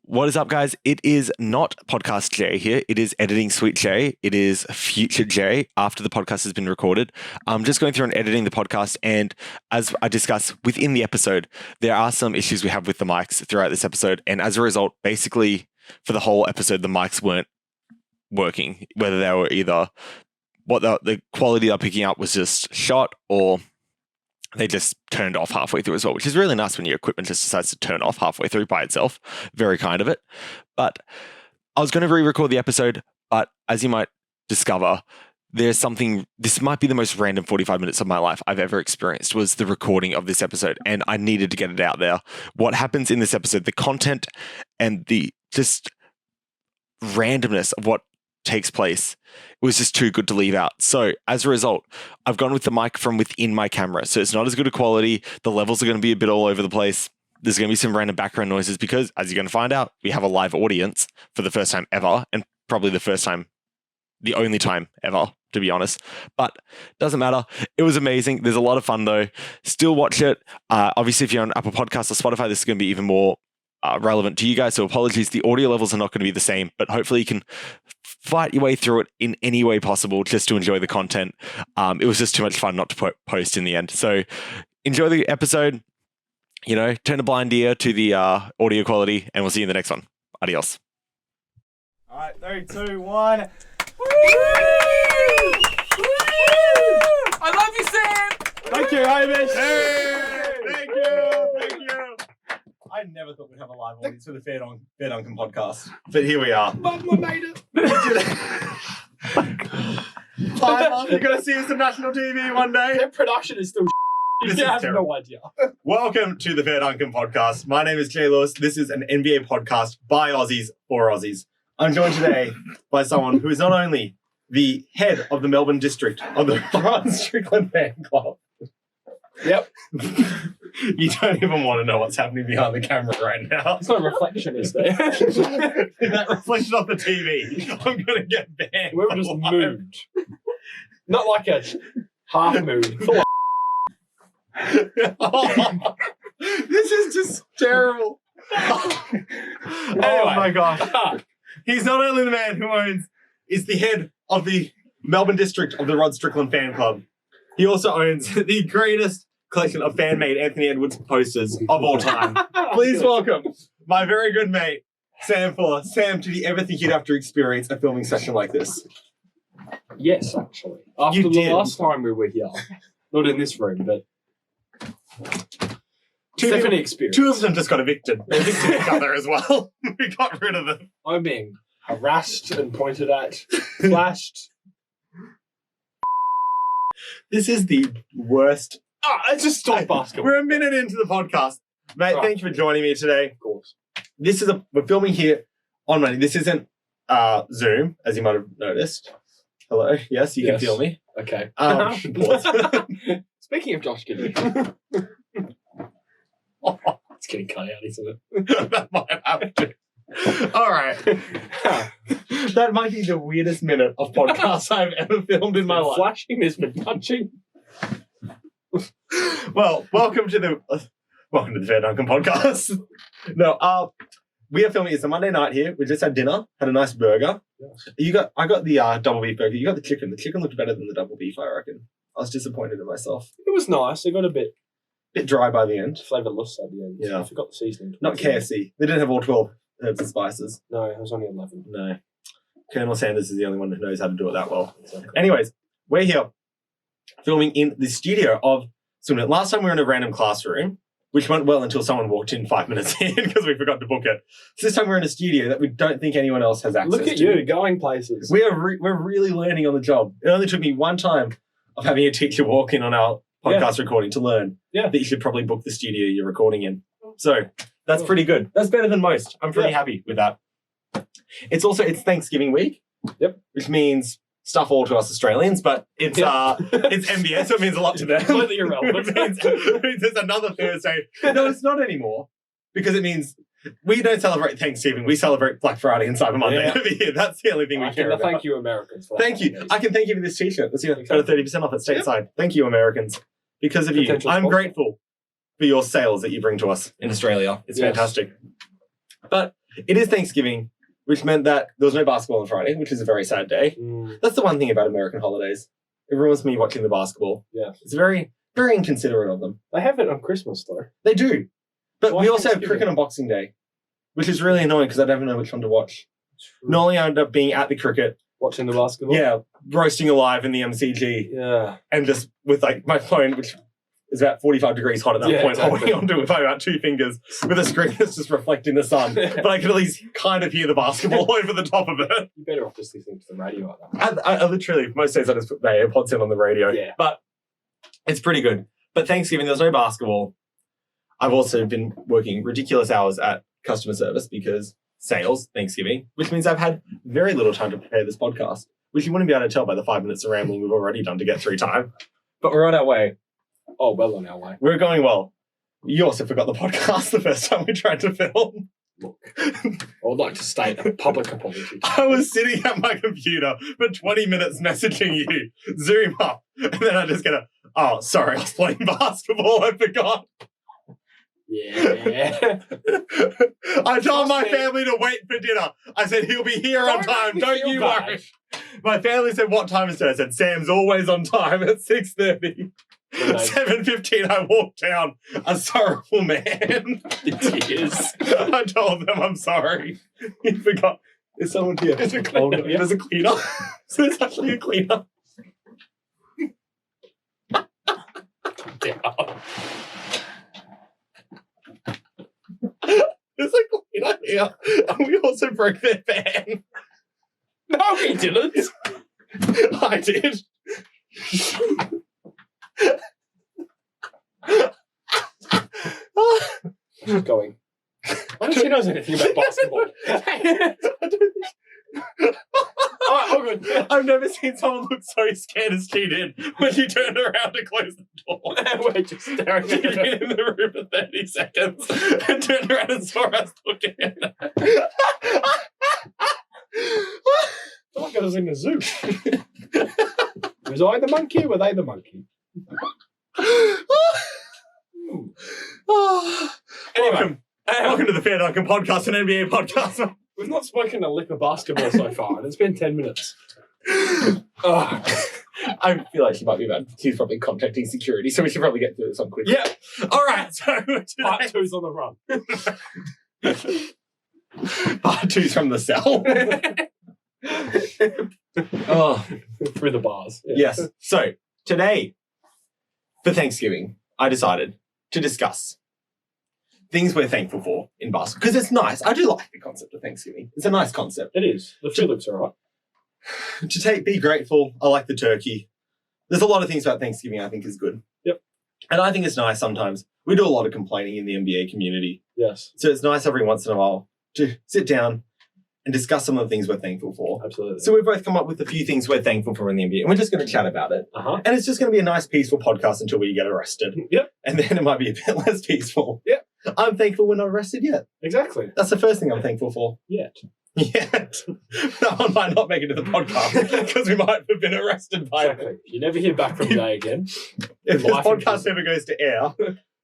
What is up, guys? It is not Podcast Jay here. It is Editing Sweet Jay. It is Future Jay after the podcast has been recorded. I'm just going through and editing the podcast, and as I discuss within the episode, there are some issues we have with the mics throughout this episode, and as a result, basically, for the whole episode, the mics weren't working, whether they were either what the quality they're picking up was just shot, or they just turned off halfway through as well, which is really nice when your equipment just decides to turn off halfway through by itself. Very kind of it. But I was going to re-record the episode, but as you might discover, there's something, this might be the most random 45 minutes of my life I've ever experienced, was the recording of this episode, and I needed to get it out there. What happens in this episode, the content and the just randomness of what takes place, it was just too good to leave out. So as a result, I've gone with the mic from within my camera. So it's not as good a quality. The levels are going to be a bit all over the place. There's going to be some random background noises because, as you're going to find out, we have a live audience for the first time ever, and probably the only time ever, to be honest. But doesn't matter. It was amazing. There's a lot of fun though. Still watch it. Obviously, if you're on Apple Podcasts or Spotify, this is going to be even more relevant to you guys. So apologies. The audio levels are not going to be the same, but hopefully you can fight your way through it in any way possible just to enjoy the content. It was just too much fun not to post in the end. So enjoy the episode, turn a blind ear to the audio quality, and we'll see you in the next one. Adios. All right, 3, 2, 1. Woo! I love you, Sam! Thank you, Hamish. Hey! Thank you. I never thought we'd have a live audience for the Fair Dunkem podcast, but here we are. Mama made it. You're going to see us on national TV one day. Their production is still This You is have terrible. no idea. Welcome to the Fair Dunkem podcast. My name is Jay Lewis. This is an NBA podcast by Aussies for Aussies. I'm joined today by someone who is not only the head of the Melbourne district of the Rod Strickland fan club. Yep. You don't even want to know what's happening behind the camera right now. It's not a reflection, is there? That reflection on the TV. I'm going to get banned. We were just moved. Not like a half mood. This is just terrible. Anyway. Oh my gosh. He's not only the man who is the head of the Melbourne district of the Rod Strickland fan club. He also owns the greatest collection of fan-made Anthony Edwards posters of all time. Please welcome my very good mate, Sam Fuller. Sam, did you ever think you'd have to experience a filming session like this? Yes, actually. After You the did. last time we were here. Not in this room, but definitely experience. Two of them just got evicted. They evicted each other as well. We got rid of them. I'm being harassed and pointed at, flashed. This is the worst. It's just stop basketball. We're a minute into the podcast. Mate, Right. Thank you for joining me today. Of course. We're filming here on Monday. This isn't Zoom, as you might have noticed. Hello. Yes, you can Yes. feel me. Okay. Pause. Speaking of Josh Giddey. It's getting cut out, isn't it? That might have to. All right. That might be the weirdest minute of podcast I've ever filmed in my life. Flashing, there's been punching. Well, welcome to the Fair Dunkem podcast. No, we are filming. It's a Monday night here. We just had dinner, had a nice burger. Yes. I got the double beef burger. You got the chicken. The chicken looked better than the double beef, I reckon. I was disappointed in myself. It was nice. It got a bit Bit dry by the end. flavourless at the end. Yeah. I forgot the seasoning. Not KFC. They didn't have all 12 herbs and spices. No, it was only 11. No. Colonel Sanders is the only one who knows how to do it that well. Anyways, we're here filming in the studio of Swimnet. Last time we were in a random classroom, which went well until someone walked in 5 minutes in because we forgot to book it. So this time we're in a studio that we don't think anyone else has access to. Look at you, going places. We're really learning on the job. It only took me one time of having a teacher walk in on our podcast recording to learn that you should probably book the studio you're recording in. So that's pretty good. That's better than most. I'm pretty happy with that. It's Thanksgiving week. Yep. Which means stuff all to us Australians, but it's NBA, so it means a lot to them. Completely irrelevant. it means it's another Thursday. No, it's not anymore. Because it means we don't celebrate Thanksgiving. We celebrate Black Friday and Cyber Monday over here. That's the only thing we care about. Thank you, Americans. For Thank you. I can thank you for this t-shirt. Let's see. Got a 30% off at stateside. Thank you, Americans. Because of you, Potential I'm sponsor. grateful for your sales that you bring to us in Australia. It's fantastic. But It is Thanksgiving, which meant that there was no basketball on Friday, which is a very sad day. That's the one thing about American holidays. It ruins me watching the basketball. Yeah. It's very, very inconsiderate of them. They have it on Christmas, though. They do. But Why we also have Thanksgiving? cricket on Boxing Day, which is really annoying because I don't know which one to watch. Normally I end up being at the cricket, Watching the basketball? yeah, roasting alive in the MCG, Yeah. and just with like my phone, which is about 45 degrees hot at that Yeah, point, exactly. holding onto it with about 2 fingers with a screen that's just reflecting the sun. But I can at least kind of hear the basketball over the top of it. You're better off just listening to the radio at that. I literally, most days I just put my AirPods in on the radio. Yeah. But it's pretty good. But Thanksgiving, there's no basketball. I've also been working ridiculous hours at customer service because sales, Thanksgiving, which means I've had very little time to prepare this podcast, which you wouldn't be able to tell by the 5 minutes of rambling we've already done to get through time. But we're on our way. Oh, well on our way. We're going well. You also forgot the podcast the first time we tried to film. Look, I would like to state a public apology. I was sitting at my computer for 20 minutes messaging you, Zoom up, and then I just get oh, sorry, I was playing basketball, I forgot. Yeah. I told my Trust me. family to wait for dinner. I said, he'll be here on Don't time, make me don't feel you bad. worry. My family said, what time is it? I said, Sam's always on time at 6:30. Good night. 7:15, I walked down, a sorrowful man. Tears. I told them I'm sorry. He forgot. Is someone here? There's a cleaner. There's a cleaner. So there's actually a cleaner. Yeah. There's a cleaner here. And we also broke their van. No, we didn't. I did. Who's going? I don't think she knows anything about basketball. Alright, all good. I've never seen someone look so scared as she did when she turned around to close the door. We're just staring She'd at been her. in the room for 30 seconds and turned around and saw us looking at her. I feel like I was in the zoo. Was I the monkey or were they the monkey? Welcome. Welcome to the Fair Dunkem podcast, an NBA podcast. We've not spoken a lick of basketball so far, and it's been 10 minutes. Oh. I feel like she might be bad. She's probably contacting security, so we should probably get through this one quickly. Yeah, All right, so part today, 2's on the run. part 2's from the cell. Oh, Through the bars. Yeah. yes. So today, for Thanksgiving, I decided to discuss things we're thankful for in basketball because it's nice. I do like the concept of Thanksgiving. It's a nice concept. It is. The food looks alright. Be grateful. I like the turkey. There's a lot of things about Thanksgiving I think is good. Yep. And I think it's nice sometimes. We do a lot of complaining in the NBA community. Yes, So it's nice every once in a while to sit down and discuss some of the things we're thankful for. absolutely. So we've both come up with a few things we're thankful for in the NBA, and we're just going to chat about it. Uh-huh. And it's just going to be a nice, peaceful podcast until we get arrested. Yep, And then it might be a bit less peaceful. Yep. I'm thankful we're not arrested yet. exactly. That's the first thing I'm thankful for. Yet. Yet. That one might not make it to the podcast because we might have been arrested by it. Exactly. You never hear back from Jay again. If this Life in podcast prison. never goes to air,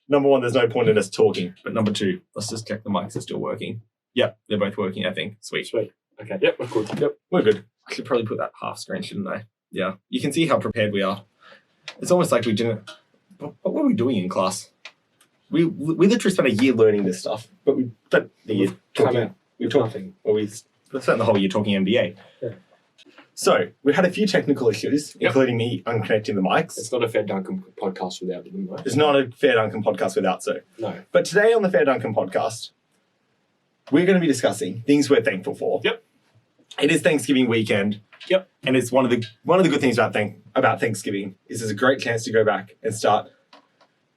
number one, there's no point in us talking. But number two, let's just check the mics are still working. Yep, they're both working, I think. Sweet. Sweet. Okay, yep, we're good. Yep. We're good. I should probably put that half screen, shouldn't I? Yeah. You can see how prepared we are. It's almost like we didn't... What were we doing in class? We literally spent a year learning this stuff, but we spent the year Come talking... out. We talked... Nothing. Well, we spent the whole year talking NBA. Yeah. So, we had a few technical issues, Yep. including me unconnecting the mics. It's not a Fair Dunkem podcast without them, though. It's not a Fair Dunkem podcast without so. No. But today on the Fair Dunkem podcast, we're going to be discussing things we're thankful for. Yep. It is Thanksgiving weekend. Yep. And it's one of the good things about Thanksgiving is there's a great chance to go back and start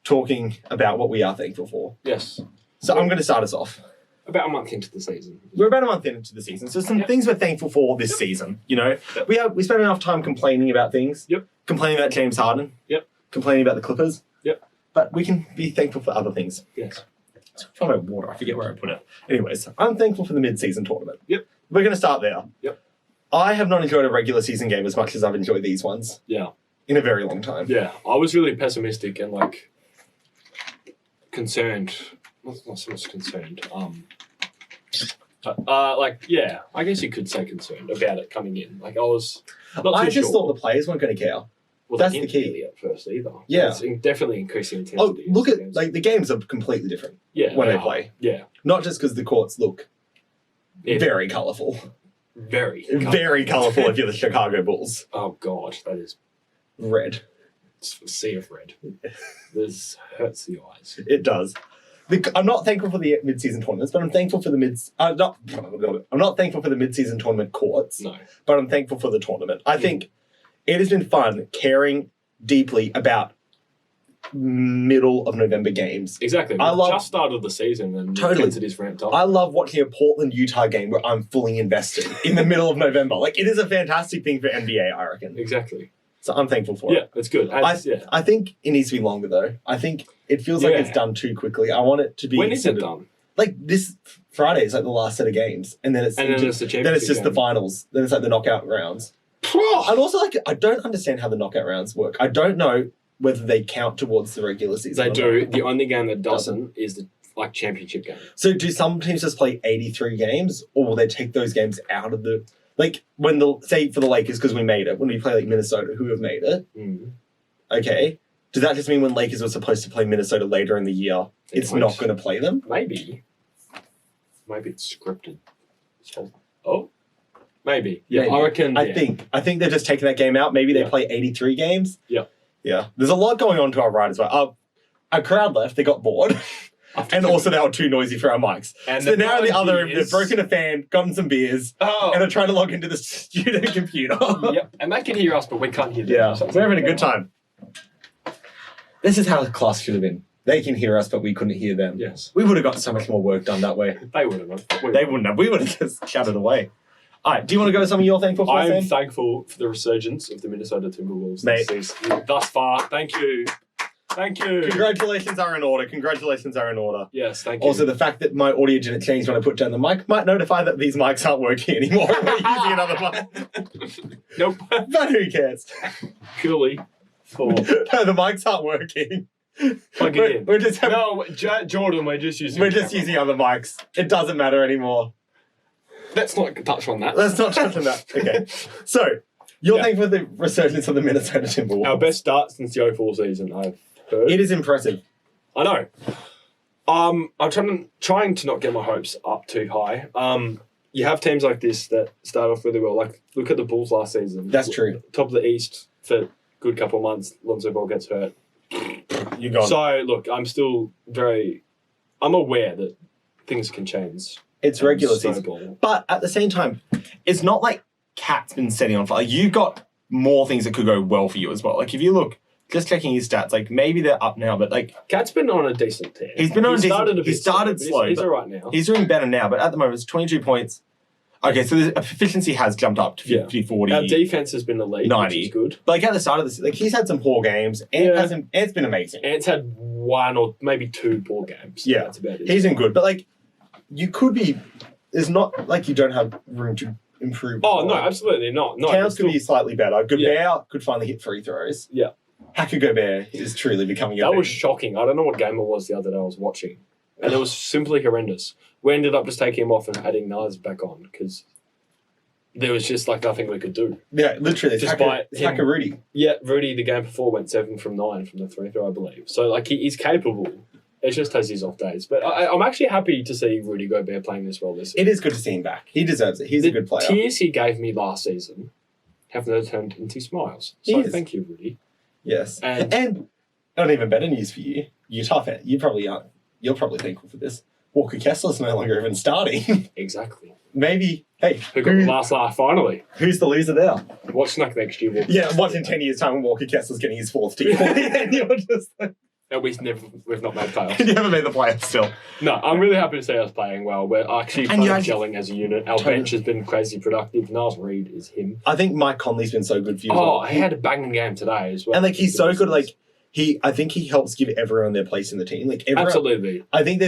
talking about what we are thankful for. Yes. So I'm going to start us off. About a month into the season. We're about a month into the season, so some Yep. things we're thankful for this season. You know, Yep. we spent enough time complaining about things. Yep. Complaining about James Harden. Yep. Complaining about the Clippers. Yep. But we can be thankful for other things. Yes. Find my water. I forget where I put it. Anyways, I'm thankful for the mid-season tournament. Yep. We're going to start there. Yep. I have not enjoyed a regular season game as much as I've enjoyed these ones Yeah. in a very long time. Yeah. I was really pessimistic and concerned. Not so much concerned. I guess you could say concerned about it coming in. Like I was not too I just sure. thought the players weren't going to care. Well, that's they the didn't key. really at first either. Yeah. It's definitely increasing intensity. Oh, look as at games. the games are completely different when they play. Yeah, Not just because the courts look Yeah. very colourful. very Very colourful if you're the Chicago Bulls. Oh god, that is Red. it's a sea of red. This hurts the eyes. It does. I'm not thankful for the mid-season tournaments, but I'm thankful for the I'm not thankful for the mid-season tournament courts, No. but I'm thankful for the tournament. I think it has been fun caring deeply about middle of November games. Exactly. I love- just started the season and Totally. intensity's ramped up. I love watching a Portland-Utah game where I'm fully invested in the middle of November. Like, it is a fantastic thing for NBA, I reckon. Exactly. So I'm thankful for Yeah, it. it's good. I think it needs to be longer, though. I think it feels like Yeah. it's done too quickly. I want it to be... When is it extended. done? Like, this Friday is like the last set of games. And then it's, And then it's the championship then it's just the game. finals. Then it's like the knockout rounds. And also, like, I don't understand how the knockout rounds work. I don't know whether they count towards the regular season. They or do. not. The only game that doesn't is the championship game. So do some teams just play 83 games, or will they take those games out of the... Like, when say for the Lakers, because we made it, when we play like Minnesota, who have made it, okay, does that just mean when Lakers were supposed to play Minnesota later in the year, it's might. not going to play them? Maybe it's scripted. Oh, maybe. Yeah, Maybe. I reckon. I think they're just taking that game out. Maybe they Yeah. play 83 games. Yeah. Yeah. There's a lot going on to our right as well. A crowd left, they got bored. And also they were too noisy for our mics. And so now in the other room, beers- they've broken a fan, gotten some beers, Oh. and are trying to log into the student computer. Yep. And they can hear us, but we can't hear them. Yeah, we're having a good time. This is how the class should have been. They can hear us, but we couldn't hear them. Yes. We would have got so much more work done that way. They would have. They wouldn't have. We would have just shouted away. All right, do you want to go to something you're thankful for, I'm Sam? thankful for the resurgence of the Minnesota Timberwolves Mate. this season. Thus far. Thank you. Thank you. Congratulations are in order. Congratulations are in order. Yes, thank you. Also, the fact that my audio didn't change when I put down the mic might notify that these mics aren't working anymore. We're using another mic. Nope. But who cares? Purely for No, the mics aren't working. plug it in. We're just having, No, Jordan, we're just using. we're just using other mics. It doesn't matter anymore. Let's not touch on that. Let's not touch on that. Okay. So, you're Yeah. thankful for the resurgence of the Minnesota Timberwolves. Our best start since the 04 season, I've heard. It is impressive. I know. I'm trying to not get my hopes up too high. You have teams like this that start off really well. Like, look at the Bulls last season. That's true. Top of the East for a good couple of months. Lonzo Ball gets hurt. You're gone. So, look, I'm aware that things can change. It's regular season. Snowball. But at the same time, it's not like Cat's been setting on fire. Like, you've got more things that could go well for you as well. Like, if you look, just checking his stats, like, maybe they're up now, but, like, Cat's been on a decent tear. He's been on a decent- started he started slow, slow, but he's but all right now. he's doing better now. But at the moment, it's 22 points. Okay, so the efficiency has jumped up to Yeah. 50, 40. Our defense has been elite, 90. which is good. But, like, at the start of this, like, he's had some poor games. And Ant's been amazing. Ant's had one or maybe two poor games. Yeah. That's about it. He's in good. But, like, you could be... It's not like you don't have room to improve. Oh, no, Like, absolutely not. No, Towns it's could be slightly better. Gobert Yeah. could finally hit free throws. Yeah. Hacker Gobert is truly becoming a That thing. was shocking. I don't know what game it was the other day I was watching. And it was simply horrendous. We ended up just taking him off and adding Nas back on because there was just like nothing we could do. Yeah, literally. It's Just Hacker, by it's him- Hacker Rudy. Yeah, Rudy, the game before, went 7 from 9 from the free throw, I believe. So, like, he's capable. It just has his off days. But I'm actually happy to see Rudy Gobert playing this well this season. It is good to see him back. He deserves it. He's a good player. The tears he gave me last season have now turned into smiles. He So, is. thank you, Rudy. Yes. And- And not even better news for you. Utah fan. You probably aren't. You're probably thankful for this. Walker Kessler's no longer even starting. Exactly. Maybe, hey, Who got the last laugh finally? who's the loser there? Watch Snuck next year. Walker. Yeah, watch in 10 years' time when Walker Kessler's getting his fourth team. And you're just like, No, we've not made playoffs. you haven't made the playoffs still. No, I'm really happy to see us playing well. We're actually And kind you of actually- gelling as a unit. Our Totally. bench has been crazy productive. Niles Reed is him. I think Mike Conley's been so good for you as Oh, well. he had a banging game today as well. And like he's so good. Like I think he helps give everyone their place in the team. Like everyone, Absolutely. I think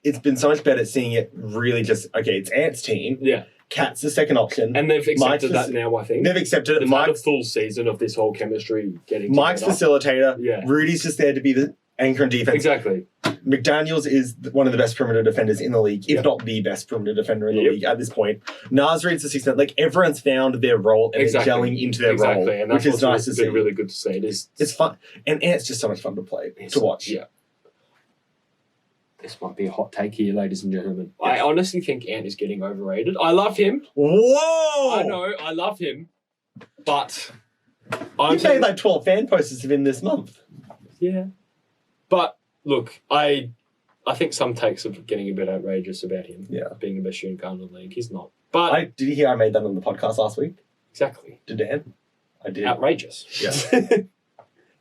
it's been so much better seeing it really just okay. It's Ant's team. Yeah. Cat's the second option. And they've accepted Mike's that now, I think. They've accepted it. They've had a Mike's full season of this whole chemistry getting Mike's together. facilitator. Yeah. Rudy's just there to be the anchor and defense. Exactly. McDaniels is one of the best perimeter defenders in the league, if not the best perimeter defender in the league at this point. Nas Reed's the sixth man. Like, everyone's found their role and they're gelling into their role, And that's which is nice to see. Really good to see. It's fun. And Ant's just so much fun to play, to watch. Yeah. This might be a hot take here, ladies and gentlemen. I honestly think Ant is getting overrated. I love him. Whoa! I know, I love him. But you made like 12 fan posters of him this month. Yeah. But look, I think some takes are getting a bit outrageous about him. Yeah. Being the best shooting guard in the league. He's not. But did you hear I made that on the podcast last week? Exactly. To Dan? I did. Outrageous. Yeah.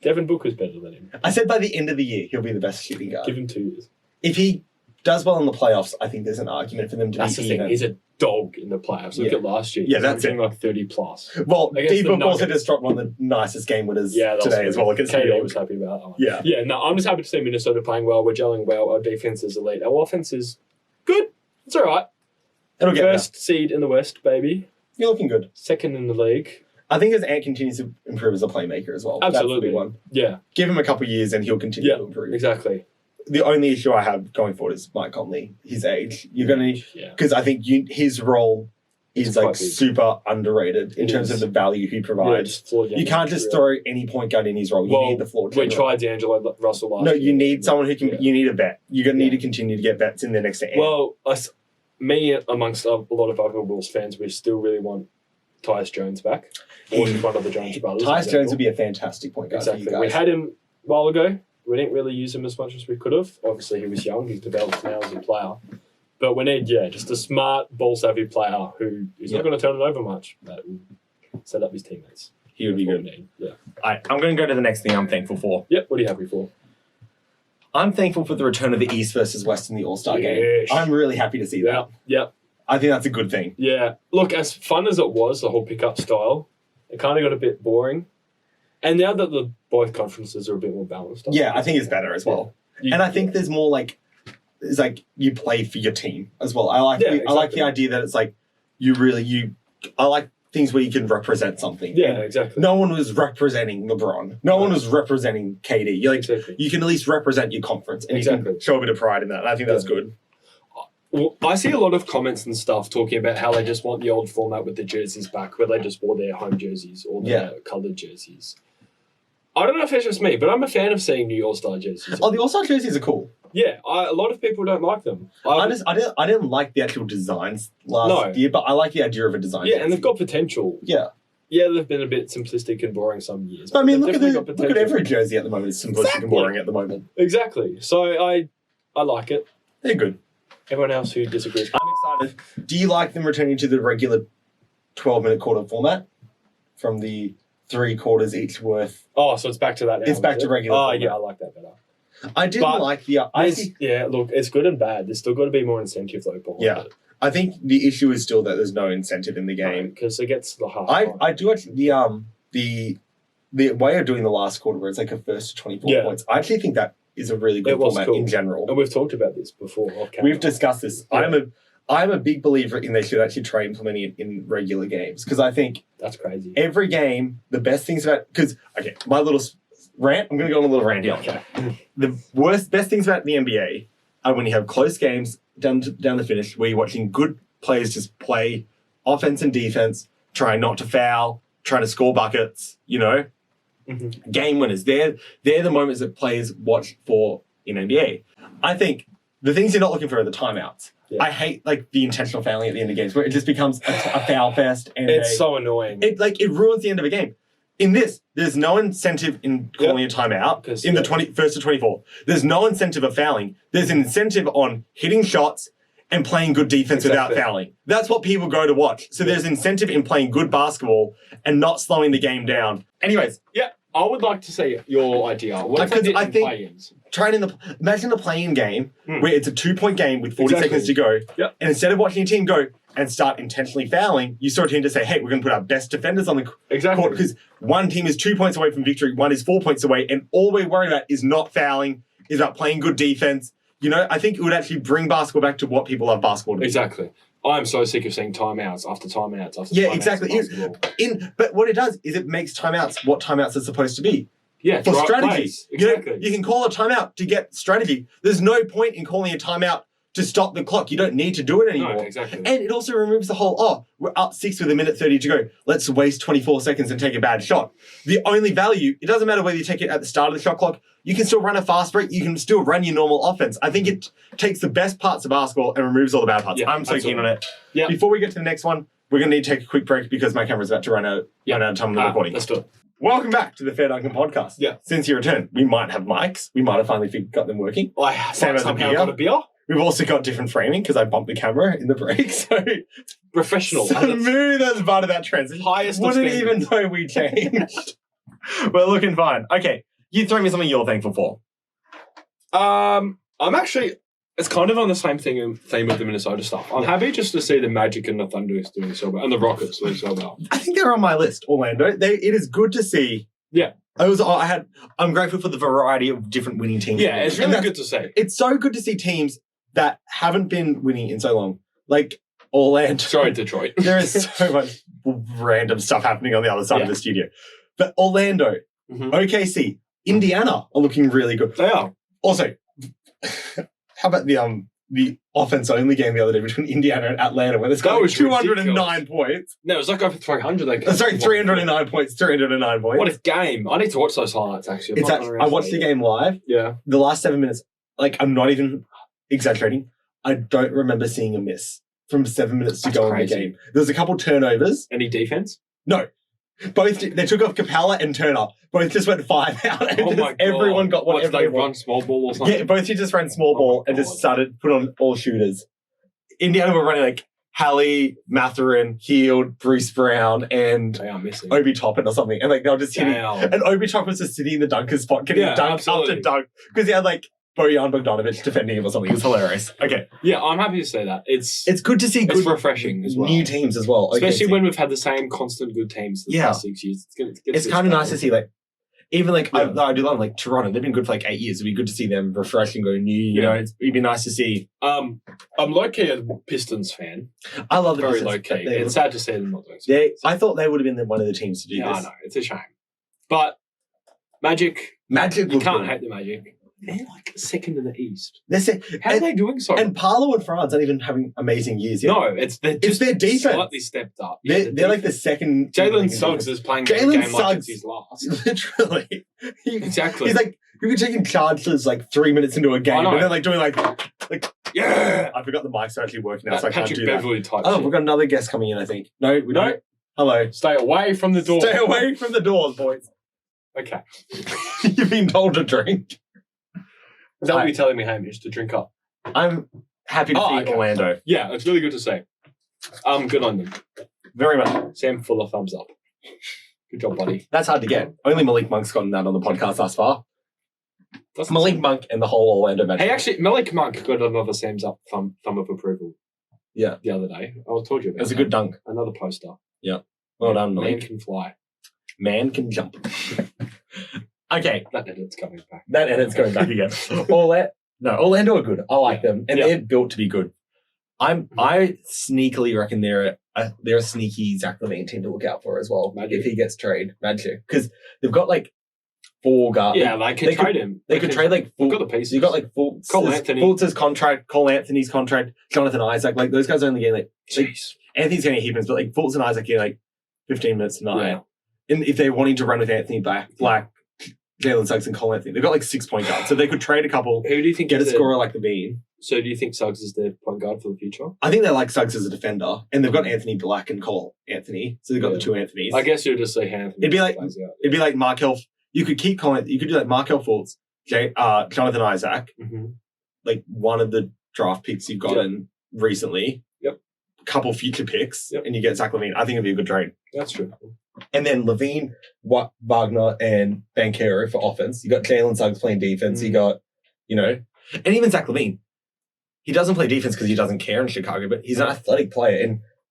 Devin Booker's better than him. I said by the end of the year he'll be the best shooting guard. Give him 2 years. If he does well in the playoffs, I think there's an argument for them to That's be the thing. even. He's a dog in the playoffs. Look at last year. Yeah, that's it. Like 30 plus. Well, D-Book also Nuggets. just dropped one of the nicest game winners Yeah, today as well against New KD York. was happy about that one. Yeah. Yeah, no, I'm just happy to see Minnesota playing well. We're gelling well. Our defense is elite. Our offense is good. It's all right. It'll get First seed in the West, baby. You're looking good. Second in the league. I think as Ant continues to improve as a playmaker as well. Absolutely. That's the big one. Yeah. Give him a couple of years and he'll continue to improve. Exactly. The only issue I have going forward is Mike Conley, his age. You're going to... Because I think his role is like super underrated in terms of the value he provides. You can't just throw any point guard in his role. You need the floor. We tried D'Angelo Russell last year. No, you need someone who can... You need a vet. You're going to need to continue to get vets in there next to Ant. Well, me amongst a lot of other Wolves fans, we still really want Tyus Jones back. Or one of the Jones brothers. Tyus Jones would be a fantastic point guard for you guys. We had him a while ago. We didn't really use him as much as we could have. Obviously, he was young. He's developed now as a player. But we need, just a smart, ball-savvy player who is not going to turn it over much, but will set up his teammates. He would be good. Yeah. I'm going to go to the next thing I'm thankful for. Yep. What are you happy for? I'm thankful for the return of the East versus West in the All-Star game. I'm really happy to see that. Yep. I think that's a good thing. Yeah. Look, as fun as it was, the whole pickup style, it kind of got a bit boring. And now that both conferences are a bit more balanced. I think it's better as well. And I think there's more like, it's like you play for your team as well. I like the idea that it's like I like things where you can represent something. Yeah, exactly. No one was representing LeBron. No one was representing KD. You can at least represent your conference and you can show a bit of pride in that. And I think that's good. Well, I see a lot of comments and stuff talking about how they just want the old format with the jerseys back, where they just wore their home jerseys or their coloured jerseys. I don't know if it's just me, but I'm a fan of seeing new All-Star jerseys. Oh, the All-Star jerseys are cool. Yeah, a lot of people don't like them. I didn't like the actual designs last year, but I like the idea of a design. Yeah, and they've got potential. Yeah. Yeah, they've been a bit simplistic and boring some years. But I mean, look at every jersey at the moment. It's simplistic and boring at the moment. Exactly. So I like it. They're good. Everyone else who disagrees. I'm excited. Do you like them returning to the regular 12-minute quarter format from the 3 quarters each worth? Oh, so it's back to that now. It's back to regular format. Yeah, I like that better. I didn't like the... look, it's good and bad. There's still got to be more incentive, though, behind it. I think the issue is still that there's no incentive in the game. Because it gets the hard. I do actually... The way of doing the last quarter where it's like a first to 24 points, I actually think that is a really good format in general. And we've talked about this before. We've discussed this. Yeah. I'm a big believer in they should actually try implementing it in regular games because I think that's crazy. Every game, the best things about my little rant. I'm going to go on a little rant here. Okay. The best things about the NBA are when you have close games down the finish, where you're watching good players just play offense and defense, trying not to foul, trying to score buckets. Game winners. They're the moments that players watch for in NBA. I think the things you're not looking for are the timeouts. Yeah. I hate the intentional fouling at the end of games where it just becomes a foul fest. And it's so annoying. It ruins the end of a game. In this, there's no incentive in calling a timeout in the 21st to 24. There's no incentive of fouling. There's an incentive on hitting shots and playing good defense without fouling. That's what people go to watch. So there's incentive in playing good basketball and not slowing the game down. Anyways. Yeah, I would like to see your idea. What if I think play-ins? Imagine a play-in game where it's a 2-point game with 40 seconds to go. Yep. And instead of watching your team go and start intentionally fouling, you sort of team to say, hey, we're going to put our best defenders on the court because one team is 2 points away from victory, one is 4 points away, and all we're worried about is not fouling, is about playing good defense. I think it would actually bring basketball back to what people love basketball to be. Exactly. I'm so sick of seeing timeouts after timeouts after timeouts. Yeah, exactly. But what it does is it makes timeouts what timeouts are supposed to be. Yeah, for right strategy. place. Exactly. You can call a timeout to get strategy. There's no point in calling a timeout to stop the clock. You don't need to do it anymore. No, exactly. And it also removes the whole, we're up 6 with a minute 30 to go. Let's waste 24 seconds and take a bad shot. The only value, it doesn't matter whether you take it at the start of the shot clock, you can still run a fast break, you can still run your normal offense. I think it takes the best parts of basketball and removes all the bad parts. Yeah, I'm so keen on it. Yeah. Before we get to the next one, we're going to need to take a quick break because my camera's about to run out of time on the recording. Let's do it. Welcome back to the Fair Dunkem podcast. Yeah. Since your return, we might have mics. We might have finally got them working. Sam has somehow got a beer. We've also got different framing because I bumped the camera in the break. So Professional. smooth as part of that transition. Highest of Wouldn't standards. even know we changed. We're looking fine. Okay, you throw me something you're thankful for. I'm actually, it's kind of on the same theme with the Minnesota stuff. I'm happy just to see the Magic and the Thunder doing so well, and the Rockets doing so well. I think they're on my list, Orlando. It is good to see. Yeah. I'm grateful for the variety of different winning teams. Yeah, it's really good to see. It's so good to see teams that haven't been winning in so long. Like Orlando. Sorry, Detroit. There is so much random stuff happening on the other side of the studio. But Orlando, OKC, Indiana are looking really good. They are. Also, how about the offense-only game the other day between Indiana and Atlanta where there's got like 209 points? No, it was like over 300. Sorry, 309 points. 309 points. What a game. I need to watch those highlights, actually. I watched the game live. Yeah. The last 7 minutes, like, I'm not even exaggerating. I don't remember seeing a miss from 7 minutes to go in the game. There was a couple turnovers. Any defense? No. Both they took off Capella and Turner. Both just went 5 out. And my God. Everyone got what they run small ball or something? Yeah, both just ran small ball and just started put on all shooters. Indiana were running like Hallie, Matherin, Heald, Bruce Brown, and they are missing. Obi Toppin or something. And like they were just hitting. And Obi Toppin was just sitting in the dunker spot, getting dunk after dunk. Because he had like Bojan Bogdanovic defending him or something. It was hilarious. Okay. Yeah, I'm happy to say that. It's good to see it's refreshing as well. New teams as well. Especially when we've had the same constant good teams the past 6 years. It's kind of nice to see like even like I do love like Toronto. They've been good for like 8 years. It'd be good to see them refresh and go new. You know, it'd be nice to see. I'm low key a Pistons fan. I love the very Pistons. low key. It's sad to see them not doing so. I thought they would have been one of the teams to do this. I know it's a shame, but Magic. You can't hate the Magic. They're like second in the East. How are they doing so? And Parlo and France aren't even having amazing years yet. No, it's their defense. Slightly stepped up. They're like the second. Jalen Suggs is playing that game like it's his last. Literally. Exactly. He's like, you'll be taking charges like 3 minutes into a game, and then like doing like, yeah. I forgot the mics are actually working now, That so I can't Patrick do Beverly that. type. Oh, shit. we've got another guest coming in, I think. No, we don't. Hello. Stay away from the door. Stay away from the doors, boys. Okay. You've been told to drink. They'll be telling me, Hamish, to drink up. I'm happy to see Orlando. Yeah, it's really good to see. Good on them. Very much. Sam, full of thumbs up. Good job, buddy. That's hard to get. Only Malik Monk's gotten that on the podcast thus far. Malik Monk and the whole Orlando Magic. Hey, actually, Malik Monk got another Sam's up thumb of approval. Yeah. The other day. I told you about it. It was a good dunk. Another poster. Yeah. Well done, Malik. Man can fly. Man can jump. Okay. That edit's coming back. That edit's going back again. Orlando are good. I like them. And they're built to be good. I sneakily reckon they're a sneaky Zach LaVine team to look out for as well. Magic. If he gets traded. Magic. Because they've got like 4 guards. Yeah, they can trade him. They could trade like They've got the pieces. You've got like Fultz, Cole Anthony. Fultz's contract, Cole Anthony's contract, Jonathan Isaac. Like those guys are only getting like Anthony's getting heapings, but like Fultz and Isaac getting like 15 minutes tonight. Yeah. And if they're wanting to run with Anthony Black, Jalen Suggs and Cole Anthony, they've got like 6 point guards. So they could trade a couple. Who do you think get a scorer like Levine? So do you think Suggs is their point guard for the future? I think they like Suggs as a defender, and they've got Anthony Black and Cole Anthony. So they've got the 2 Anthonys. I guess you'll just say Anthony. It'd be like Markel. You could keep Colin. You could do like Markel Fultz, Jonathan Isaac, like one of the draft picks you've gotten recently. Yep. A couple future picks, and you get Zach LaVine. I think it'd be a good trade. That's true. And then LaVine, Wagner, and Banchero for offense. You got Jalen Suggs playing defense. You got, and even Zach LaVine. He doesn't play defense because he doesn't care in Chicago, but he's an athletic player,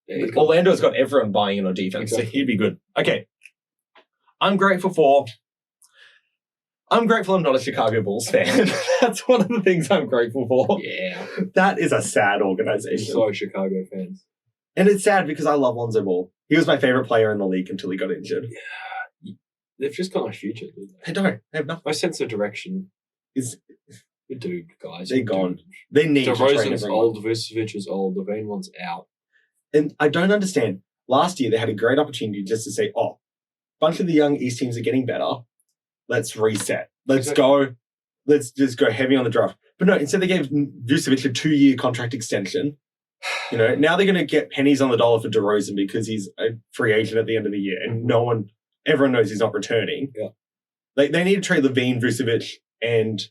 and Orlando's got everyone buying in on defense, so he'd be good. Okay, I'm grateful I'm not a Chicago Bulls fan. That's one of the things I'm grateful for. Yeah. That is a sad organization. So Chicago fans. And it's sad because I love Lonzo Ball. He was my favorite player in the league until he got injured. Yeah. They've just got no future, do they? They don't. They have nothing. No sense of direction. It's, You're doomed, guys. They're You're gone. doomed. they need to train DeRozan's everyone. old, Vucevic is old, Levine wants out. And I don't understand. Last year, they had a great opportunity just to say, oh, a bunch of the young East teams are getting better. Let's reset. Let's go. Let's just go heavy on the draft. But no, instead they gave Vucevic a 2-year contract extension. You know, now they're going to get pennies on the dollar for DeRozan because he's a free agent at the end of the year and everyone knows he's not returning. Yeah. Like, they need to trade Levine, Vucevic, and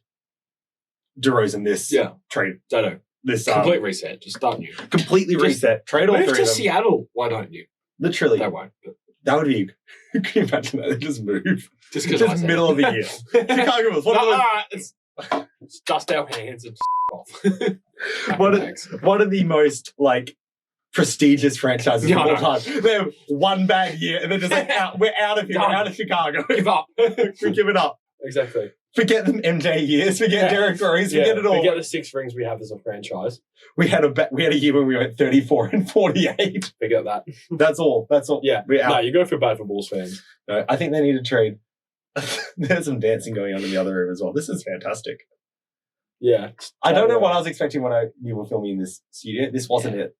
DeRozan this trade. Don't know. Complete reset. Just start new. Completely reset. Trade all Move three to of them. Seattle. Why don't you? Literally. They won't. But That would be... Can you imagine that? They just move. just because Just middle of the year. Chicago Bulls. All right. Let's dust our hands and off. One of the most, like, prestigious franchises of all time. They have one bad year and they're just like, we're out of here. We're out of Chicago. Give up. We give it up. Exactly. Forget them MJ years. Forget Derek Rose. Forget it all. Forget the 6 rings we have as a franchise. We had a year when we went 34 and 48. Forget that. That's all. Yeah. We're out. No, you got to feel bad for Bulls fans. No, I think they need to trade. There's some dancing going on in the other room as well. This is fantastic. Yeah. I don't know what I was expecting when you were filming in this studio. This wasn't it.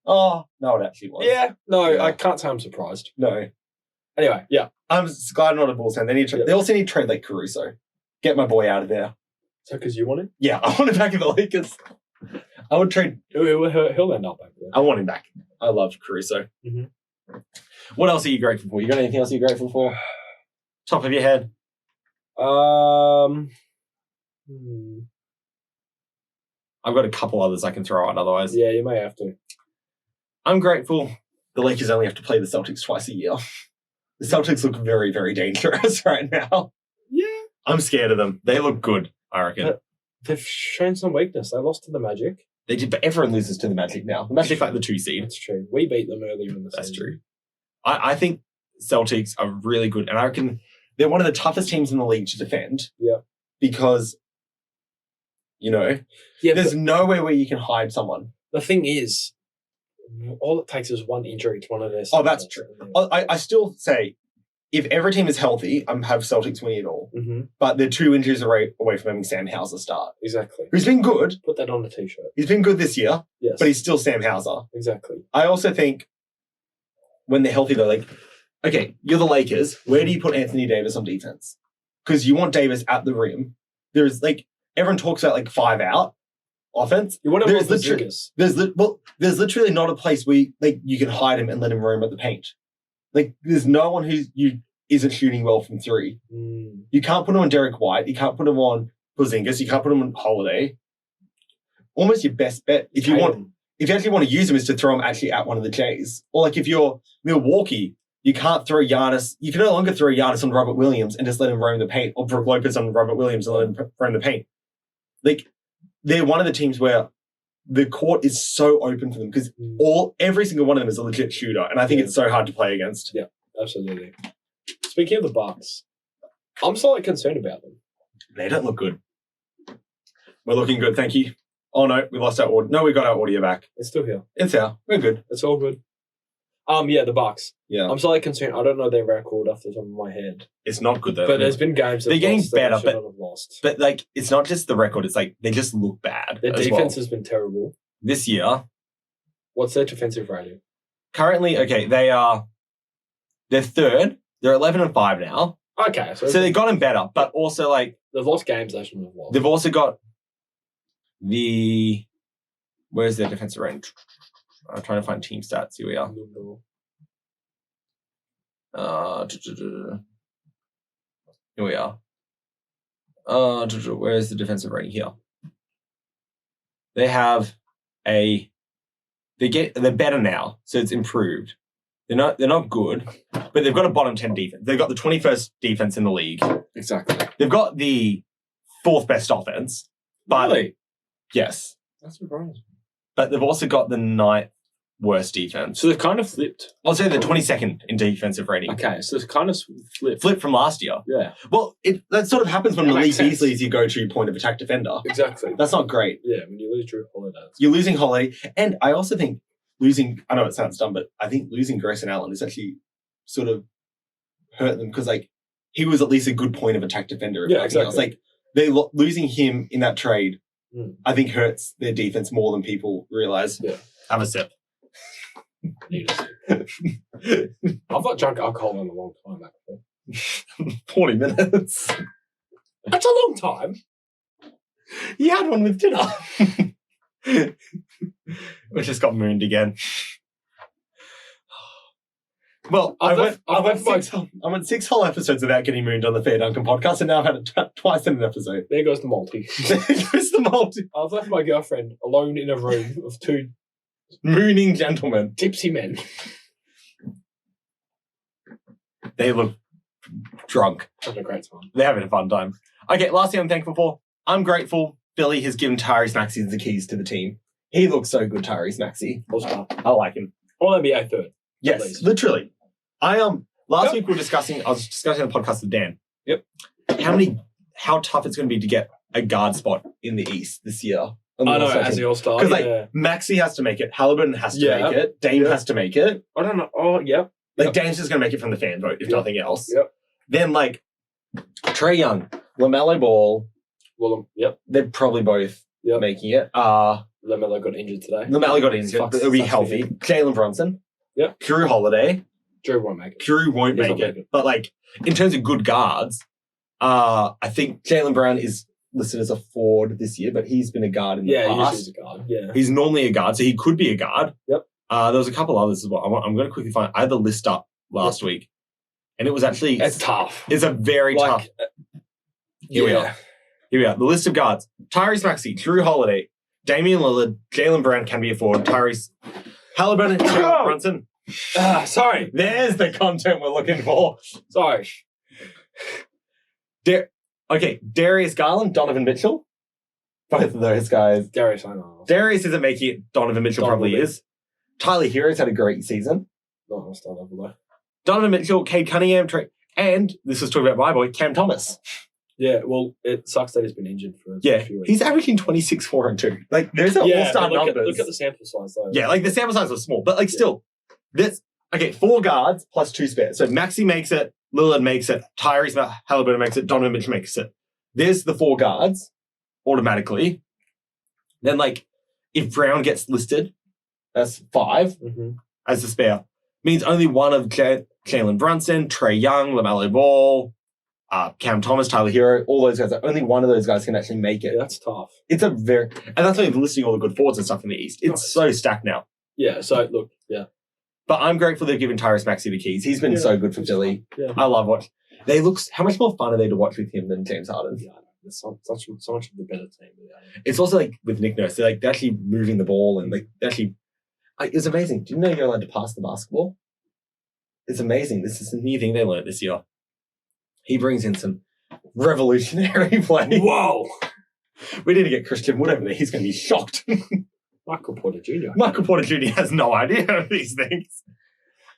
Oh, no, it actually was. Yeah. No, I can't say I'm surprised. No. Anyway, yeah. I'm glad I'm not a Bulls fan. They need to They also need to trade like Caruso. Get my boy out of there. So because you want him? Yeah, I want him back in the Lakers. I would trade. He'll end up back there. I want him back. I love Caruso. Mm-hmm. What else are you grateful for? You got anything else you're grateful for? Top of your head. I've got a couple others I can throw out otherwise. Yeah, you may have to. I'm grateful the Lakers only have to play the Celtics twice a year. The Celtics look very, very dangerous right now. Yeah. I'm scared of them. They look good, I reckon. But they've shown some weakness. They lost to the Magic. They did, but everyone loses to the Magic now. The Magic like the 2 seed. That's true. We beat them earlier in the season. That's true. I think Celtics are really good, and I reckon they're one of the toughest teams in the league to defend. Yeah. Because, there's nowhere where you can hide someone. The thing is, all it takes is one injury to one of their... Oh, that's true. I still say, if every team is healthy, I have Celtics winning it all. Mm-hmm. But they're 2 injuries away from having Sam Hauser start. Exactly. Who's been good. Put that on a T-shirt. He's been good this year. Yes. But he's still Sam Hauser. Exactly. I also think when they're healthy, they're like, okay, you're the Lakers. Where do you put Anthony Davis on defense? Because you want Davis at the rim. There's everyone talks about 5 out offense. You want him on the there's literally not a place where you can hide him and let him roam at the paint. There's no one who isn't shooting well from 3. You can't put him on Derek White. You can't put him on Porzingis. You can't put him on Holiday. Almost your best bet if you actually want to use him is to throw him actually at one of the Jays. Or if you're Milwaukee, you can't throw Giannis. You can no longer throw Giannis on Robert Williams and just let him roam the paint, or Brook Lopez on Robert Williams and let him roam the paint. They're one of the teams where the court is so open for them because every single one of them is a legit shooter, and I think it's so hard to play against. Yeah, absolutely. Speaking of the Bucks, I'm slightly concerned about them. They don't look good. We're looking good, thank you. Oh no, we lost our audio. No, we got our audio back. It's still here. It's here. We're good. It's all good. Yeah, the Bucks. Yeah. I'm slightly concerned. I don't know their record off the top of my head. It's not good though. But there's been games that they're getting better, but lost. But it's not just the record. It's they just look bad. Their defense has been terrible this year. What's their defensive rating? Currently, okay, they're third. They're 11-5 now. Okay, so they've gotten better, but also they've lost games they shouldn't have lost. They've also got where's their defensive rating? I'm trying to find team stats. Here we are. Here we are. Where's the defensive rating here? They have they're better now, so it's improved. They're not good, but they've got a bottom 10 defense. They've got the 21st defense in the league. Exactly. They've got the 4th best offense. But really? Yes. That's surprising. But they've also got the 9th worst defense. So they've kind of flipped. I'll say they're 22nd in defensive rating. Okay, so it's kind of flipped. Flipped from last year. Yeah. Well, that sort of happens when Malik Beasley is your go-to point of attack defender. Exactly. That's not great. Yeah, when you lose Drew Holiday. You're losing Holiday. And I also think I know it sounds dumb, but I think losing Grayson Allen is actually sort of hurt them because like he was at least a good point of attack defender. If Yeah, nothing else. exactly. Like losing him in that trade, Mm. I think hurts their defense more than people realize. Yeah. Have a sip. Need a sip. I've not drunk alcohol in a long time, actually. 40 minutes. That's a long time. You had one with dinner. We just got mooned again. Well, I went 6 whole episodes without getting mooned on the Fair Dunkem podcast, and now I've had it twice in an episode. There goes the multi. There goes the multi. I've left my girlfriend alone in a room of 2 mooning gentlemen. tipsy men. They look drunk. Having a great time. They're having a fun time. Okay, last thing I'm thankful for. I'm grateful Billy has given Tyrese Maxey the keys to the team. He looks so good, Tyrese Maxey. All-star. I like him. All NBA third. Yes, least. literally. Last week I was discussing the podcast with Dan. Yep. How tough it's going to be to get a guard spot in the East this year. I know, as the All-Star. Because like Maxey has to make it, Halliburton has to make it, Dame has to make it. I don't know. Oh, yeah. Like Dame's just going to make it from the fan vote, if nothing else. Yep. Then like Trae Young, LaMelo Ball, Well, yep. they're probably both making it. LaMelo got injured today. LaMelo got injured, but it'll be healthy. Jalen Brunson. Yep. Drew Holiday. Drew won't make it. Drew won't make it. But like in terms of good guards, I think Jaylen Brown is listed as a forward this year, but he's been a guard in the past. He's a guard. Yeah. He's normally a guard, so he could be a guard. Yep. There was a couple others as well. I'm going to quickly find. I had the list up last week, and it was actually It's tough. It's a very tough. Here we are. The list of guards: Tyrese Maxey, Drew Holiday, Damian Lillard, Jaylen Brown can be a forward. Tyrese Halliburton, Jalen Brunson. Sorry. There's the content we're looking for. Sorry. Darius Garland, Donovan Mitchell. Both of those guys. Darius, I know. Darius isn't making it. Donovan Mitchell probably is. Tyler Hero's had a great season. Not on star level though. Donovan Mitchell, Cade Cunningham, and this was talking about my boy, Cam Thomas. Yeah, well, it sucks that he's been injured for a few weeks. He's averaging 26, 4, and 2. Like, there's an all-star numbers. Look at the sample size, though. Yeah, like, the sample size was small. But, like, still, that's... Okay, 4 guards plus 2 spares. So, Maxey makes it, Lillard makes it, Tyrese Halliburton makes it, Donovan Mitchell makes it. There's the 4 guards, automatically. Then, like, if Brown gets listed, that's 5 as the spare. Means only one of Jalen Brunson, Trae Young, LaMelo Ball, Cam Thomas, Tyler Hero, all those guys. Only one of those guys can actually make it. Yeah, that's tough. It's a very... And that's only listing all the good forwards and stuff in the East. It's so stacked now. Yeah, so, look, yeah. But I'm grateful they've given Tyrese Maxey the keys. He's been so good for Philly. Yeah. I love watching. They look... How much more fun are they to watch with him than James Harden? Yeah, it's so much of the better team. It's also like with Nick Nurse, they're actually moving the ball and like actually... It's amazing. Do you know you're allowed to pass the basketball? It's amazing. This is a new thing they learned this year. He brings in some revolutionary play. Whoa! We need to get Christian Wood over there. He's going to be shocked. Michael Porter Jr. Michael Porter Jr. has no idea of these things.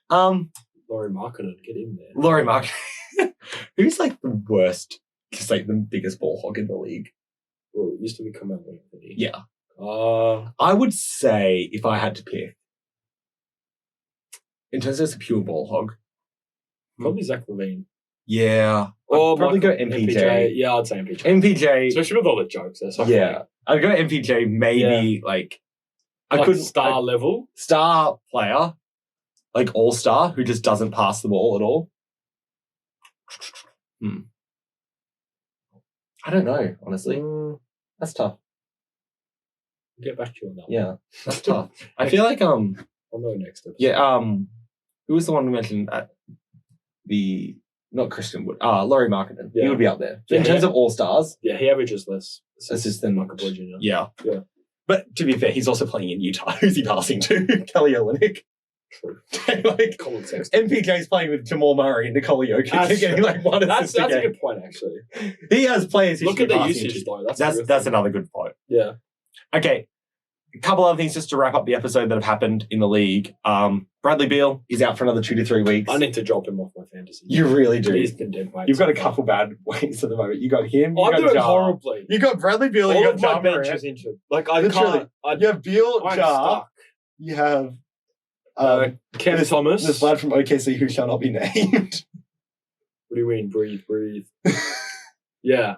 Laurie Markkinen, get in there. Laurie Markkinen. Who's like the worst, just like the biggest ball hog in the league? Well, it used to be Carmelo Anthony. Yeah. I would say if I had to pick, in terms of a pure ball hog, probably Zach LaVine. Yeah. I'd probably go MPJ. Yeah, I'd say MPJ. MPJ. Especially with all the jokes. That's yeah. I'd go MPJ, maybe like... I could star level. Star player, like all-star, who just doesn't pass the ball at all. I don't know, honestly. That's tough. Get back to you on that one. Yeah, that's tough. I feel like... I'll know next episode. Yeah, who was the one we mentioned at not Christian Wood, Laurie Markkinen. Yeah. He would be up there. In terms of all-stars. Yeah, he averages less assists than Michael Porter Jr. Yeah. But to be fair, he's also playing in Utah. Who's he passing to? Kelly Olynyk. True. Like, MPJ's playing with Jamal Murray and Nikola Jokic. Getting like one that's a good point, actually. He has players. Look at the usage, though. That's another good point. Yeah. Okay. A couple other things just to wrap up the episode that have happened in the league. Bradley Beal is out for another 2 to 3 weeks. I need to drop him off my fantasy. You really do. He's been dead weight. You've got a couple bad weights at the moment. You got him. I'm doing horribly. You got Bradley Beal. All you of got my bench is injured. Like I can't. You have Beal, I'm Jar. stuck. You have Cam Thomas. This lad from OKC who shall not be named. What do you mean, breathe? Yeah.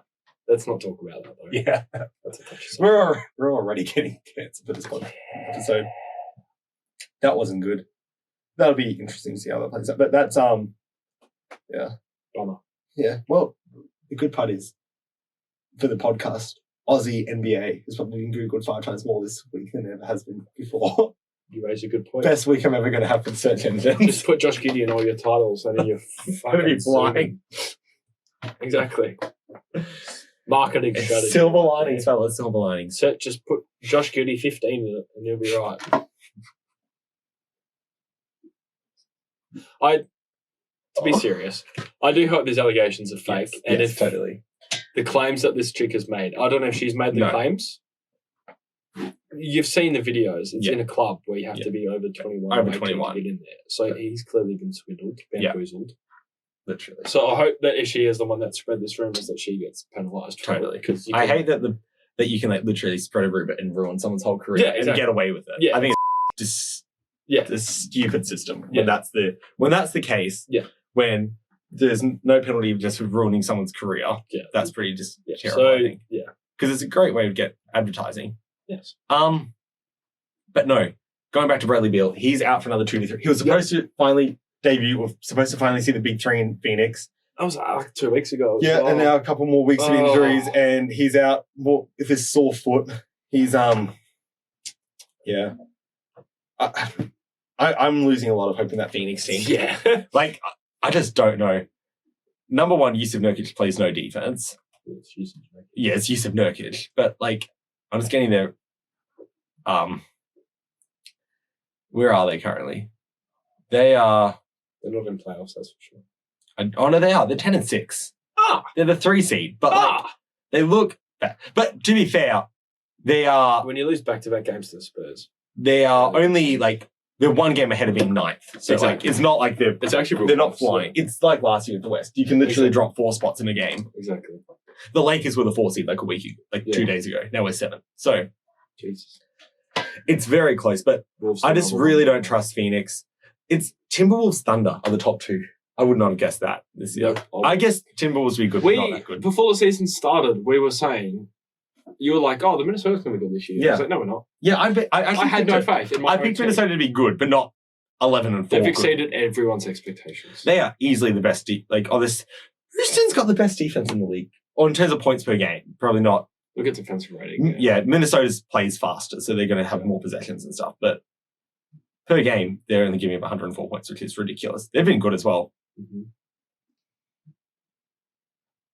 Let's not talk about that, though. Yeah. That's a touchy subject. We're already getting cancer for this episode. That wasn't good. That'll be interesting to see how that plays out. But that's yeah. Bummer. Yeah. Well, the good part is for the podcast, Aussie NBA has probably been Googled 5 times more this week than it ever has been before. You raise a good point. Best week I'm ever going to have for the search engine. Just put Josh Giddey in all your titles and then you're Gonna be flying. Exactly. Marketing strategy. Silver linings, fellas. Silver linings. So just put Josh Giddey 15 in it and you'll be right. To be serious, I do hope these allegations are fake. Yes, and yes, if totally. the claims that this chick has made, I don't know if she's made the claims. You've seen the videos. It's in a club where you have to be over 21. Over 21. To get in there. So he's clearly been swindled, bamboozled. Literally. So I hope that if she is the one that spread this rumors, that she gets penalised. Totally. Because I hate that you can like literally spread a rumor and ruin someone's whole career and get away with it. Yeah. I think it's just a stupid system when that's the case. Yeah. When there's no penalty just for ruining someone's career. Yeah. That's pretty just terrible. So, I think. yeah. Because it's a great way to get advertising. Yes. But no, going back to Bradley Beal, he's out for another 2 to 3. He was supposed to finally debut, or supposed to finally see the big 3 in Phoenix. That was like 2 weeks ago. Yeah, and now a couple more weeks of injuries, and he's out with his sore foot. He's yeah. I'm losing a lot of hope in that Phoenix team. Yeah. Like, I just don't know. Number one, Yusuf Nurkic plays no defense. Yeah, it's Yusuf Nurkic. But, like, I'm just getting there. Where are they currently? They are... They're not in playoffs, that's for sure. Oh, no, they are. They're 10-6. They're the 3 seed. But, like, they look bad. But, to be fair, they are... When you lose back-to-back games to the Spurs. They are only, like... They're 1 game ahead of being 9th. So, like, it's not like they're not flying. It's like last year at the West. You can literally drop 4 spots in a game. Exactly. The Lakers were the 4 seed like a week ago, 2 days ago. Now we're 7. So, Jesus. It's very close, but I just really don't trust Phoenix. It's Timberwolves Thunder are the top 2. I would not have guessed that this year. I guess Timberwolves would be good, but not that good. Before the season started, we were saying, you were like, the Minnesota's going to be good this year. Yeah. I was like, no, we're not. Yeah, I had no faith. I picked Minnesota to be good, but not 11-4. They've exceeded everyone's expectations. They are easily the best. Houston's got the best defense in the league. Or in terms of points per game, probably not. Look at defensive rating. Yeah, Minnesota's plays faster, so they're going to have more possessions and stuff. But per game, they're only giving up 104 points, which is ridiculous. They've been good as well. Mm-hmm.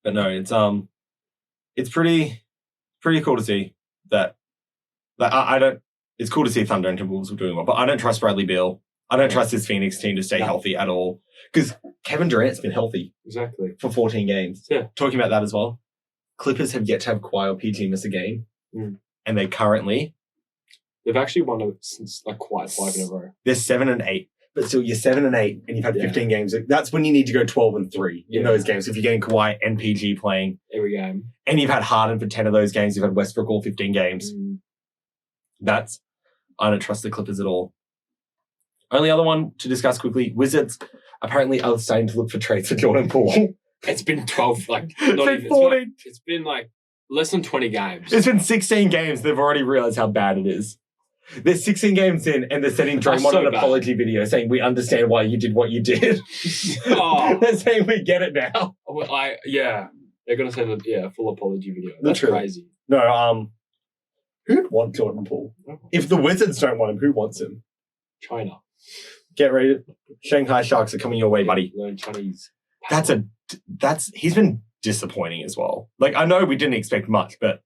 But no, it's pretty cool to see that. Like, I don't. It's cool to see Thunder and Timberwolves are doing well, but I don't trust Bradley Beal. I don't trust this Phoenix team to stay healthy at all because Kevin Durant's been healthy for 14 games. Yeah, talking about that as well. Clippers have yet to have Kawhi or PG miss a game, and they've actually won since like quite 5 in a row. They're 7-8, but still you're 7-8, and you've had 15 games. That's when you need to go 12-3 in those games. If you're getting Kawhi and PG playing every game, and you've had Harden for 10 of those games, you've had Westbrook all 15 games. I don't trust the Clippers at all. Only other one to discuss quickly: Wizards apparently are starting to look for trades for Jordan Poole. It's been 12, like, not even 14. It's been like less than 20 games. It's been 16 games. They've already realized how bad it is. They're 16 games in, and they're sending Draymond an apology video saying, "We understand why you did what you did." They're saying, "We get it now." Well, they're going to send a full apology video. That's Literally. crazy. No, who'd want Jordan Poole? If the Wizards don't want him, who wants him? China. Get ready. Shanghai Sharks are coming your way, buddy. Learn Chinese. He's been disappointing as well. Like, I know we didn't expect much, but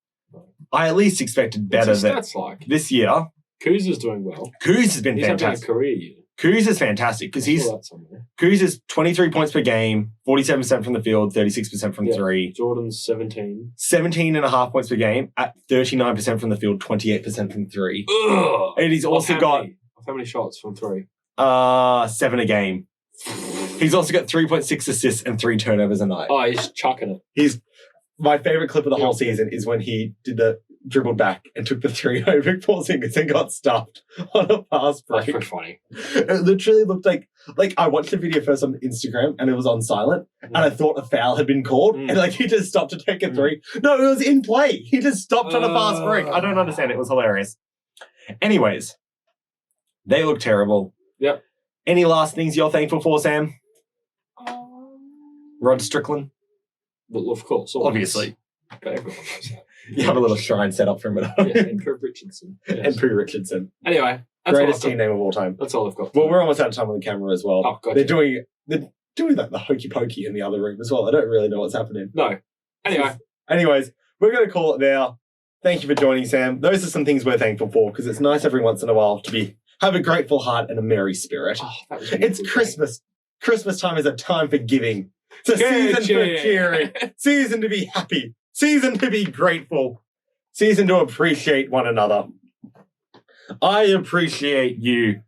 I at least expected better than this year. Kuz is doing well. Kuz has been he's fantastic. Having a career year. Kuz is fantastic because Kuz is 23 points per game, 47% from the field, 36% from 3. Jordan's 17. 17.5 points per game at 39% from the field, 28% from 3. Ugh. And he's also got how many shots from 3? 7 a game. He's also got 3.6 assists and 3 turnovers a night. Oh, he's chucking it. My favorite clip of the whole season is when he did the dribbled back and took the 3 over Porzingis and got stuffed on a fast That's break. pretty funny. It literally looked like I watched the video first on Instagram and it was on silent and I thought a foul had been called and like he just stopped to take a 3. No, it was in play. He just stopped on a fast break. I don't understand. It was hilarious. Anyways, they look terrible. Yep. Any last things you're thankful for, Sam? Rod Strickland? Well, of course. Always. Obviously. But everyone knows that. You have a little shrine set up for him at home. Yeah, and Kirk Richardson. Yes. And Pooh Richardson. Anyway, that's Greatest all team name of all time. That's all I've got. Well, we're almost out of time on the camera as well. Oh, gotcha. They're doing like the hokey pokey in the other room as well. I don't really know what's happening. No. Anyway. Anyways, we're going to call it there. Thank you for joining, Sam. Those are some things we're thankful for because it's nice every once in a while to have a grateful heart and a merry spirit. Oh, that was It's Christmas. Christmas time is a time for giving. It's a season for cheering. Season to be happy. Season to be grateful. Season to appreciate one another. I appreciate you,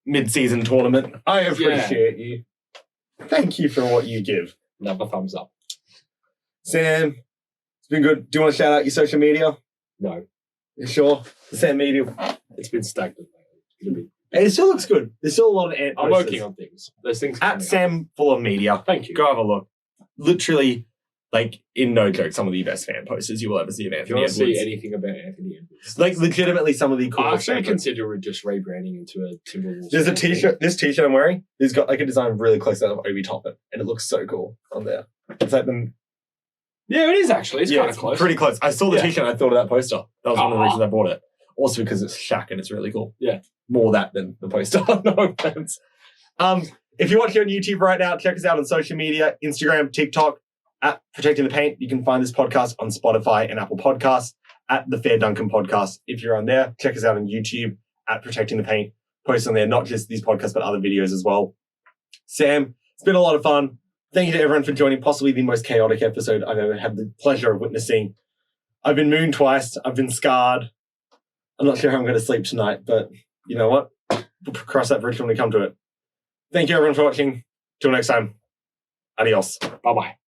mid-season tournament. I appreciate you. Thank you for what you give. Another thumbs up. Sam, it's been good. Do you want to shout out your social media? No. You sure? Sam Media. It's been stagnant lately. It still looks good. There's still a lot of ant I'm posters. working on things. There's things At coming up. Sam Full of Media. Thank you. Go have a look. Literally, in no joke, some of the best fan posters you will ever see of If you Anthony want to see Edwards. anything about Anthony Edwards. Legitimately some of the I coolest actually fan posters. consider just rebranding into a Timberwolves. There's a fan t-shirt, this t-shirt I'm wearing, it's got a design really close to that of Obi Toppin, and it looks so cool on there. It's like them. Yeah, it is actually. It's kind of it's close. pretty close. I saw the Yeah. t-shirt and I thought of that poster. That was one of the Ah. reasons I bought it. Also because it's Shaq and it's really cool. Yeah. More that than the poster. No offense. If you're watching on YouTube right now, check us out on social media, Instagram, TikTok, at Protecting the Paint. You can find this podcast on Spotify and Apple Podcasts at the Fair Dunkem Podcast. If you're on there, check us out on YouTube at Protecting the Paint. Post on there, not just these podcasts, but other videos as well. Sam, it's been a lot of fun. Thank you to everyone for joining possibly the most chaotic episode I've ever had the pleasure of witnessing. I've been mooned twice. I've been scarred. I'm not sure how I'm going to sleep tonight, but you know what? We'll cross that bridge when we come to it. Thank you everyone for watching. Till next time. Adios. Bye-bye.